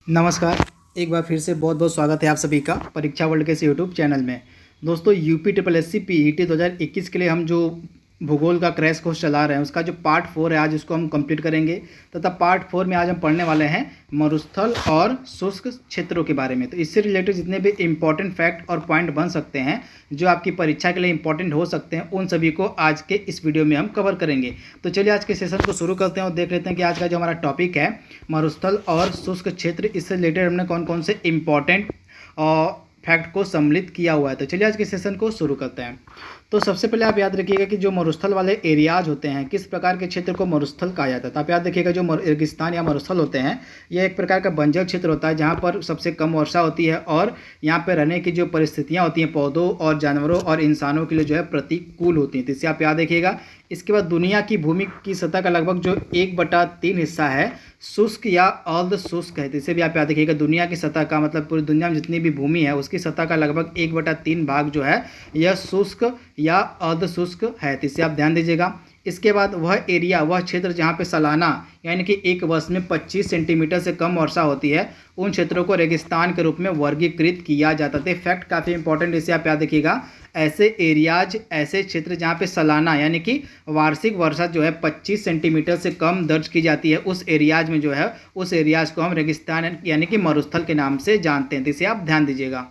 नमस्कार। एक बार फिर से बहुत बहुत स्वागत है आप सभी का परीक्षा वर्ल्ड के इस यूट्यूब चैनल में। दोस्तों, UP triple S C PET 2021 के लिए हम जो भूगोल का क्रैश कोर्स चला रहे हैं उसका जो पार्ट 4 है आज उसको हम कंप्लीट करेंगे तथा पार्ट 4 में आज हम पढ़ने वाले हैं मरुस्थल और शुष्क क्षेत्रों के बारे में। तो इससे रिलेटेड जितने भी इंपॉर्टेंट फैक्ट और पॉइंट बन सकते हैं जो आपकी परीक्षा के लिए इंपॉर्टेंट हो सकते हैं उन सभी को आज के इस वीडियो में हम कवर करेंगे। तो चलिए आज के सेशन को शुरू करते हैं और देख लेते हैं कि आज का जो हमारा टॉपिक है मरुस्थल और शुष्क क्षेत्र, इससे रिलेटेड हमने कौन कौन से इंपॉर्टेंट फैक्ट को सम्मिलित किया हुआ है। तो चलिए आज के सेशन को शुरू करते हैं। तो सबसे पहले आप याद रखिएगा कि जो मरुस्थल वाले एरियाज होते हैं किस प्रकार के क्षेत्र को मरुस्थल कहा जाता है। तो आप याद रखिएगा जो रेगिस्तान या मरुस्थल होते हैं यह एक प्रकार का बंजर क्षेत्र होता है जहाँ पर सबसे कम वर्षा होती है और यहाँ पर रहने की जो परिस्थितियाँ होती हैं पौधों और जानवरों और इंसानों के लिए जो है प्रतिकूल होती हैं। तो इससे आप याद रखिएगा। इसके बाद दुनिया की भूमि की सतह का लगभग जो 1/3 हिस्सा है शुष्क या अर्ध शुष्क है। तो इसे भी आप याद रखिएगा। दुनिया की सतह का मतलब पूरी दुनिया में जितनी भी भूमि है उसकी सतह का लगभग 1/3 भाग जो है यह शुष्क या अर्ध शुष्क है। तो इसे आप ध्यान दीजिएगा। इसके बाद वह एरिया, वह क्षेत्र जहाँ पे सालाना यानी कि एक वर्ष में 25 सेंटीमीटर से कम वर्षा होती है उन क्षेत्रों को रेगिस्तान के रूप में वर्गीकृत किया जाता है। फैक्ट काफ़ी इंपॉर्टेंट, इसे आप याद रखिएगा। ऐसे एरियाज, ऐसे क्षेत्र जहाँ पे सालाना यानी कि वार्षिक वर्षा जो है 25 सेंटीमीटर से कम दर्ज की जाती है उस एरियाज में जो है उस एरियाज को हम रेगिस्तान यानी कि मरुस्थल के नाम से जानते हैं। तो इसे आप ध्यान दीजिएगा।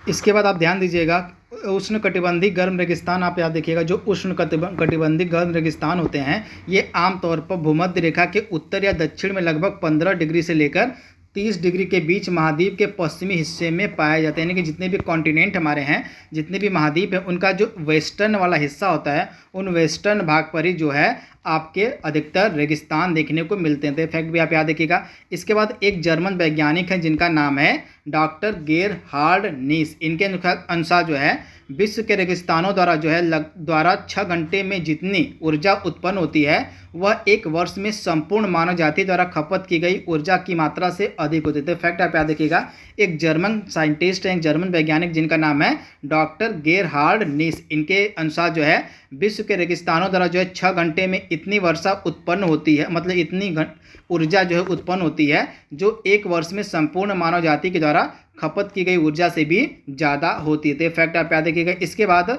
इसके बाद आप ध्यान दीजिएगा उष्ण कटिबंधीय गर्म रेगिस्तान, आप याद देखिएगा जो उष्ण कटिबंधीय गर्म रेगिस्तान होते हैं ये आमतौर पर भूमध्य रेखा के उत्तर या दक्षिण में लगभग 15 डिग्री से लेकर 30 डिग्री के बीच महाद्वीप के पश्चिमी हिस्से में पाए जाते हैं। यानी कि जितने भी कॉन्टिनेंट हमारे हैं, जितने भी महाद्वीप हैं उनका जो वेस्टर्न वाला हिस्सा होता है उन वेस्टर्न भाग पर ही जो है आपके अधिकतर रेगिस्तान देखने को मिलते हैं। तो फैक्ट भी आप याद रखिएगा। इसके बाद एक जर्मन वैज्ञानिक है जिनका नाम है डॉक्टर गेरहार्ड नीस। इनके अनुसार जो है विश्व के रेगिस्तानों द्वारा जो है द्वारा 6 घंटे में जितनी ऊर्जा उत्पन्न होती है वह एक वर्ष में संपूर्ण मानव जाति द्वारा खपत की गई ऊर्जा की मात्रा से अधिक होती है। तो फैक्ट आप याद रखिएगा। एक जर्मन साइंटिस्ट है, एक जर्मन वैज्ञानिक जिनका नाम है डॉक्टर गेरहार्ड नीस। इनके अनुसार जो है विश्व के रेगिस्तानों द्वारा जो है 6 घंटे में इतनी वर्षा उत्पन्न होती है, मतलब इतनी ऊर्जा जो है उत्पन्न होती है जो एक वर्ष में संपूर्ण मानव जाति के द्वारा खपत की गई ऊर्जा से भी ज़्यादा होती है। तो फैक्ट आप याद रखिएगा। इसके बाद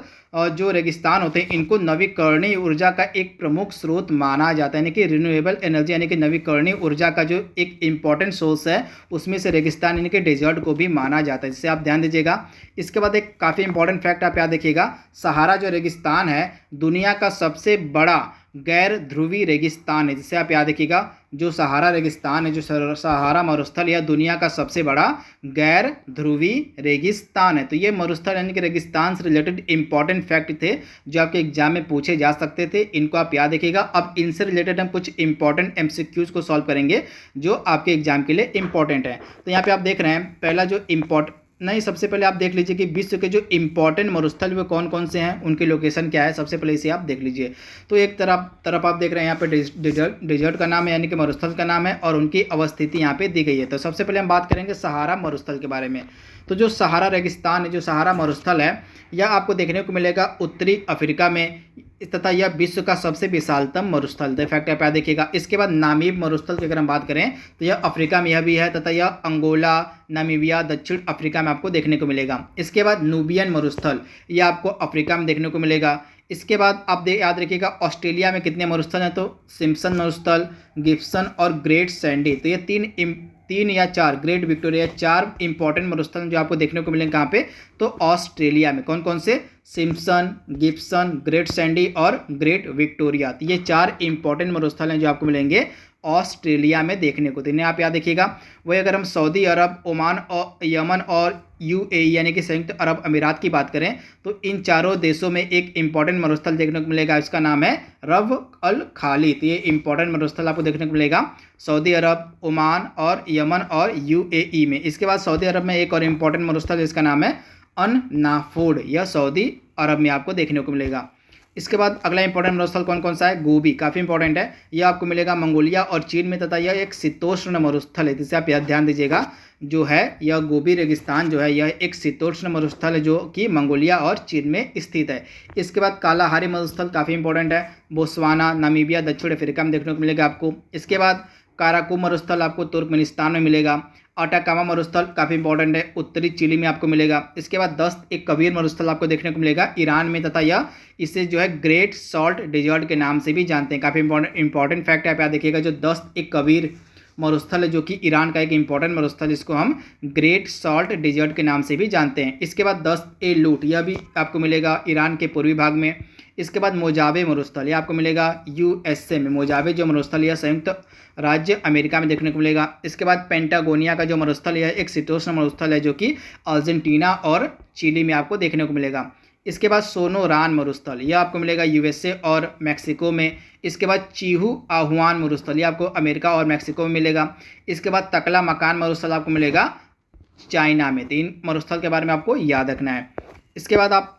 जो रेगिस्तान होते हैं इनको नवीकरणीय ऊर्जा का एक प्रमुख स्रोत माना जाता है। यानी कि रिन्यूएबल एनर्जी यानी कि नवीकरणीय ऊर्जा का जो एक इम्पॉर्टेंट सोर्स है उसमें से रेगिस्तान यानी कि डेजर्ट को भी माना जाता है, जिससे आप ध्यान दीजिएगा। इसके बाद एक काफ़ी इंपॉर्टेंट फैक्ट आप याद रखिएगा। सहारा जो रेगिस्तान है दुनिया का सबसे बड़ा गैर ध्रुवीय रेगिस्तान है, जिसे आप याद रखिएगा। जो सहारा रेगिस्तान है, जो सहारा मरुस्थल, यह दुनिया का सबसे बड़ा गैर ध्रुवीय रेगिस्तान है। तो ये मरुस्थल यानी कि रेगिस्तान से रिलेटेड इंपॉर्टेंट फैक्ट थे जो आपके एग्जाम में पूछे जा सकते थे, इनको आप याद रखिएगा। अब इनसे रिलेटेड हम कुछ इंपॉर्टेंट एमसीक्यूज को सॉल्व करेंगे जो आपके एग्जाम के लिए इंपॉर्टेंट है। तो यहाँ पे आप देख रहे हैं पहला जो सबसे पहले आप देख लीजिए कि विश्व के जो इंपॉर्टेंट मरुस्थल वे कौन कौन से हैं, उनकी लोकेशन क्या है। सबसे पहले इसे आप देख लीजिए। तो एक तरफ आप देख रहे हैं यहाँ पे डेजर्ट का नाम है यानी कि मरुस्थल का नाम है और उनकी अवस्थिति यहाँ पे दी गई है। तो सबसे पहले हम बात करेंगे सहारा मरुस्थल के बारे में। तो जो सहारा रेगिस्तान है, जो सहारा मरुस्थल है, यह आपको देखने को मिलेगा उत्तरी अफ्रीका में तथा यह विश्व का सबसे विशालतम मरुस्थल है। फैक्ट आप याद देखिएगा। इसके बाद नामीब मरुस्थल की अगर हम बात करें तो यह अफ्रीका में यह भी है तथा यह अंगोला, नामीबिया, दक्षिण अफ्रीका में आपको देखने को मिलेगा। इसके बाद नूबियन मरुस्थल, यह आपको अफ्रीका में देखने को मिलेगा। इसके बाद आप याद रखिएगा ऑस्ट्रेलिया में कितने मरुस्थल हैं, तो सिम्पसन मरुस्थल, गिब्सन और ग्रेट सैंडी। तो ये तीन या चार, ग्रेट विक्टोरिया, 4 इंपॉर्टेंट मरुस्थल जो आपको देखने को मिलेंगे कहाँ पे, तो ऑस्ट्रेलिया में। कौन कौन से? सिम्पसन, गिब्सन, ग्रेट सैंडी और ग्रेट विक्टोरिया। तो ये 4 इंपॉर्टेंट मरुस्थल हैं जो आपको मिलेंगे ऑस्ट्रेलिया में देखने को। तो इन्हें आप याद रखिएगा। वही अगर हम सऊदी अरब, ओमान और यमन और यूएई यानी कि संयुक्त अरब अमीरात की बात करें तो इन चारों देशों में एक इंपॉर्टेंट मरुस्थल देखने को मिलेगा, इसका नाम है रब अल खाली। तो ये इंपॉर्टेंट मरुस्थल आपको देखने को मिलेगा सऊदी अरब, ओमान और यमन और यूएई में। इसके बाद सऊदी अरब में एक और इंपॉर्टेंट मरुस्थल जिसका नाम है अन नाफोड, यह सऊदी अरब में आपको देखने को मिलेगा। इसके बाद अगला इंपॉर्टेंट मरुस्थल कौन कौन सा है? गोबी, काफ़ी इंपॉर्टेंट है। यह आपको मिलेगा मंगोलिया और चीन में तथा यह एक शीतोष्ण मरुस्थल है, जिसे आप ध्यान दीजिएगा। जो है यह गोबी रेगिस्तान जो है यह एक शीतोष्ण मरुस्थल है जो कि मंगोलिया और चीन में स्थित है। इसके बाद कालाहारी मरुस्थल काफ़ी इंपॉर्टेंट है, बोत्सवाना, नामीबिया, दक्षिण अफ्रीका में देखने को मिलेगा आपको। इसके बाद काराकू मरुस्थल आपको तुर्कमेनिस्तान में मिलेगा। अटाकामा मरुस्थल काफ़ी इंपॉर्टेंट है, उत्तरी चिली में आपको मिलेगा। इसके बाद दस्त एक कबीर मरुस्थल आपको देखने को मिलेगा ईरान में, तथा यह इसे जो है ग्रेट सॉल्ट डेजर्ट के नाम से भी जानते हैं। काफ़ी इंपॉर्टेंट फैक्ट है, आप यहाँ देखिएगा, जो दस्त एक कबीर मरुस्थल है जो कि ईरान का एक इंपॉर्टेंट मरुस्थल, जिसको हम ग्रेट सॉल्ट डेजर्ट के नाम से भी जानते हैं। इसके बाद दस्त ए लूट, यह भी आपको मिलेगा ईरान के पूर्वी भाग में। इसके बाद मोजावे मरुस्थल, यह आपको मिलेगा यूएसए में। मोजावे जो मरुस्थल यह संयुक्त राज्य अमेरिका में देखने को मिलेगा। इसके बाद पेंटागोनिया का जो मरुस्थल यह एक शीतोष्ण मरुस्थल है जो कि अर्जेंटीना और चिली में आपको देखने को मिलेगा। इसके बाद सोनोरान मरुस्थल, यह आपको मिलेगा यूएसए और मैक्सिको में। इसके बाद चीहू आहुआन मरुस्थल, यह आपको अमेरिका और मैक्सिको में मिलेगा। इसके बाद तकला मकान मरुस्थल आपको मिलेगा चाइना में। 3 मरुस्थल के बारे में आपको याद रखना है। इसके बाद आप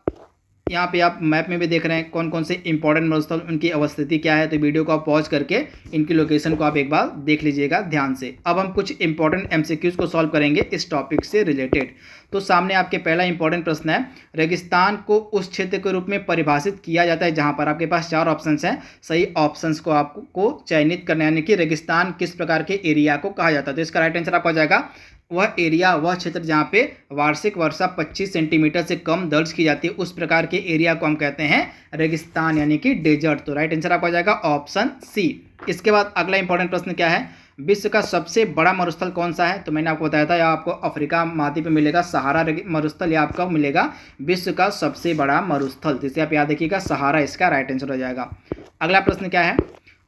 यहाँ पे आप मैप में भी देख रहे हैं कौन कौन से इंपॉर्टेंट मरुस्थल, उनकी अवस्थिति क्या है। तो वीडियो को आप पॉज करके इनकी लोकेशन को आप एक बार देख लीजिएगा ध्यान से। अब हम कुछ इंपॉर्टेंट एमसीक्यूज को सॉल्व करेंगे इस टॉपिक से रिलेटेड। तो सामने आपके पहला इंपॉर्टेंट प्रश्न है, रेगिस्तान को उस क्षेत्र के रूप में परिभाषित किया जाता है जहाँ पर आपके पास 4 ऑप्शंस हैं। सही ऑप्शंस को आपको चयनित करना है, यानी कि रेगिस्तान किस प्रकार के एरिया को कहा जाता है। तो इसका राइट आंसर आपका हो जाएगा वह एरिया, वह क्षेत्र जहाँ पे वार्षिक वर्षा 25 सेंटीमीटर से कम दर्ज की जाती है, उस प्रकार के एरिया को हम कहते हैं रेगिस्तान यानी कि डेजर्ट। तो राइट आंसर आपका हो जाएगा ऑप्शन सी। इसके बाद अगला इंपॉर्टेंट प्रश्न क्या है, विश्व का सबसे बड़ा मरुस्थल कौन सा है। तो मैंने आपको बताया था, यह आपको अफ्रीका महाद्वीप में मिलेगा सहारा मरुस्थल, यह आपका मिलेगा विश्व का सबसे बड़ा मरुस्थल, जिसे आप याद रखिएगा सहारा, इसका राइट आंसर हो जाएगा। अगला प्रश्न क्या है,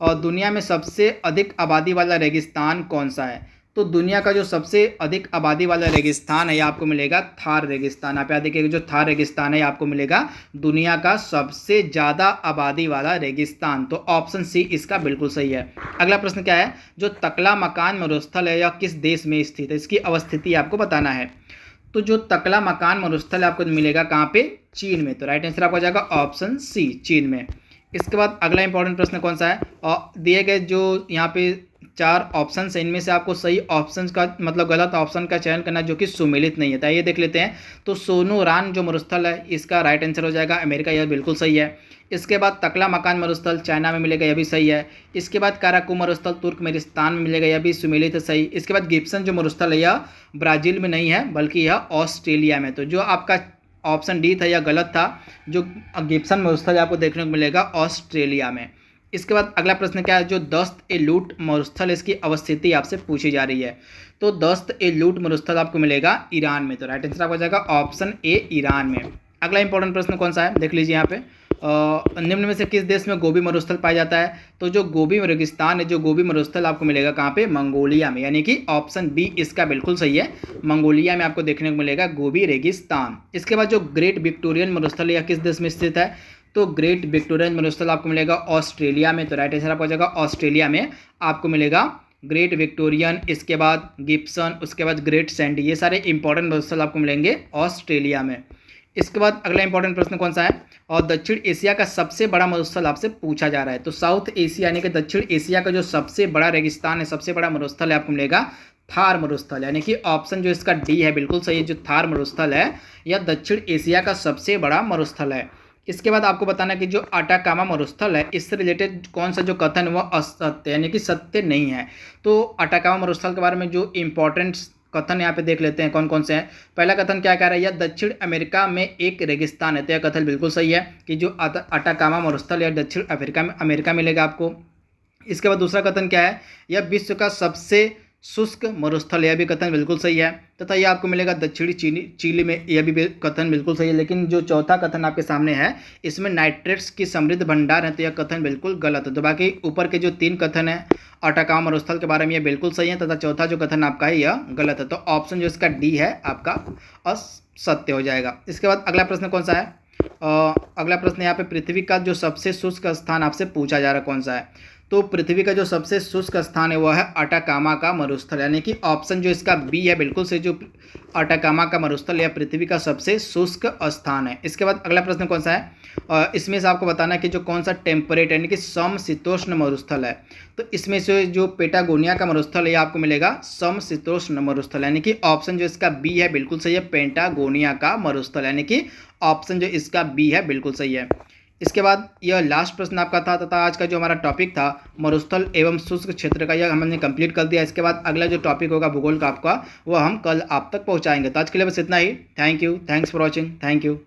और दुनिया में सबसे अधिक आबादी वाला रेगिस्तान कौन सा है। तो दुनिया का जो सबसे अधिक आबादी वाला रेगिस्तान है यह आपको मिलेगा थार रेगिस्तान। आप याद देखिएगा, जो थार रेगिस्तान है यह आपको मिलेगा दुनिया का सबसे ज़्यादा आबादी वाला रेगिस्तान। तो ऑप्शन सी इसका बिल्कुल सही है। अगला प्रश्न क्या है, जो तकला मकान मरुस्थल है यह किस देश में स्थित है, इसकी अवस्थिति आपको बताना है। तो जो तकला मकान मरुस्थल है आपको मिलेगा कहाँ पे, चीन में। तो राइट आंसर आपको हो जाएगा ऑप्शन सी, चीन में। इसके बाद अगला इंपॉर्टेंट प्रश्न कौन सा है, और दिए गए जो यहाँ पे 4 ऑप्शन है इनमें से आपको सही ऑप्शन का मतलब गलत ऑप्शन का चयन करना जो कि सुमेलित नहीं है। तो ये देख लेते हैं। तो सोनोरान जो मरुस्थल है इसका राइट आंसर हो जाएगा अमेरिका, यह बिल्कुल सही है। इसके बाद तकला मकान मरुस्थल चाइना में मिलेगा, यह भी सही है। इसके बाद काराकू मरुस्थल तुर्कमेनिस्तान में मिलेगा, यह भी सुमेलित है, सही। इसके बाद गिब्सन जो मरुस्थल है यह ब्राज़ील में नहीं है बल्कि यह ऑस्ट्रेलिया में। तो जो आपका ऑप्शन डी था यह गलत था, जो गिब्सन मरुस्थल आपको देखने को मिलेगा ऑस्ट्रेलिया में। इसके बाद अगला प्रश्न क्या है, जो दस्त ए लूट मरुस्थल इसकी अवस्थिति आपसे पूछी जा रही है। तो दस्त ए लूट मरुस्थल आपको मिलेगा ईरान में। तो राइट आंसर आपको हो जाएगा ऑप्शन ए, ईरान में। अगला इंपॉर्टेंट प्रश्न कौन सा है, देख लीजिए यहाँ पे, निम्न में से किस देश में गोबी मरुस्थल पाया जाता है। तो जो गोबी रेगिस्तान है, जो गोबी मरुस्थल आपको मिलेगा कहाँ पे, मंगोलिया में, यानी कि ऑप्शन बी इसका बिल्कुल सही है। मंगोलिया में आपको देखने को मिलेगा गोबी रेगिस्तान। इसके बाद जो ग्रेट विक्टोरियन मरुस्थल यह किस देश में स्थित है। तो ग्रेट विक्टोरियन मरुस्थल आपको मिलेगा ऑस्ट्रेलिया में। तो राइट आंसर आपको हो जाएगा ऑस्ट्रेलिया में आपको मिलेगा ग्रेट विक्टोरियन। इसके बाद गिब्सन, उसके बाद ग्रेट सैंडी, ये सारे इंपॉर्टेंट मरुस्थल आपको मिलेंगे ऑस्ट्रेलिया में। इसके बाद अगला इंपॉर्टेंट प्रश्न कौन सा है, और दक्षिण एशिया का सबसे बड़ा मरुस्थल आपसे पूछा जा रहा है। तो साउथ एशिया यानी कि दक्षिण एशिया का जो सबसे बड़ा रेगिस्तान है, सबसे बड़ा मरुस्थल है आपको मिलेगा थार मरुस्थल, यानी कि ऑप्शन जो इसका डी है बिल्कुल सही है। जो थार मरुस्थल है यह दक्षिण एशिया का सबसे बड़ा मरुस्थल है। इसके बाद आपको बताना कि जो अटाकामा मरुस्थल है इससे रिलेटेड कौन सा जो कथन है वह असत्य यानी कि सत्य नहीं है। तो अटाकामा मरुस्थल के बारे में जो इंपॉर्टेंट कथन यहाँ पे देख लेते हैं कौन कौन से हैं। पहला कथन क्या कह रहा है, यह दक्षिण अमेरिका में एक रेगिस्तान है। तो यह कथन बिल्कुल सही है कि जो अटाकामा मरुस्थल या दक्षिण अमेरिका मिलेगा आपको। इसके बाद दूसरा कथन क्या है, यह विश्व का सबसे शुष्क मरुस्थल, यह भी कथन बिल्कुल सही है। तथा यह आपको मिलेगा दक्षिणी चिली में, यह भी कथन बिल्कुल सही है। लेकिन जो चौथा कथन आपके सामने है इसमें नाइट्रेट्स की समृद्ध भंडार है, तो यह कथन बिल्कुल गलत है। तो बाकी ऊपर के जो 3 कथन है अटाकामा मरुस्थल के बारे में यह बिल्कुल सही है, तथा चौथा जो कथन आपका है यह गलत है। तो ऑप्शन जो इसका डी है आपका असत्य हो जाएगा। इसके बाद अगला प्रश्न कौन सा है, अगला प्रश्न यहाँ पे पृथ्वी का जो सबसे शुष्क स्थान आपसे पूछा जा रहा है कौन सा है। तो पृथ्वी का जो सबसे शुष्क स्थान है वह है अटाकामा का मरुस्थल, यानी कि ऑप्शन जो इसका बी है बिल्कुल से, जो अटाकामा का मरुस्थल या पृथ्वी का सबसे शुष्क स्थान है। इसके बाद अगला प्रश्न कौन सा है, इसमें से आपको बताना है कि जो कौन सा टेम्परेट यानी कि समशीतोष्ण मरुस्थल है। तो इसमें से जो पेटागोनिया का मरुस्थल है आपको मिलेगा समशीतोष्ण मरुस्थल, यानी कि ऑप्शन जो इसका बी है बिल्कुल सही है, पेंटागोनिया का मरुस्थल, यानी कि ऑप्शन जो इसका बी है बिल्कुल सही है। इसके बाद यह लास्ट प्रश्न आपका था तथा आज का जो हमारा टॉपिक था मरुस्थल एवं शुष्क क्षेत्र का, यह हमने कंप्लीट कर दिया। इसके बाद अगला जो टॉपिक होगा भूगोल का आपका, वह हम कल आप तक पहुंचाएंगे। तो आज के लिए बस इतना ही। Thank you, thanks for watching, thank you.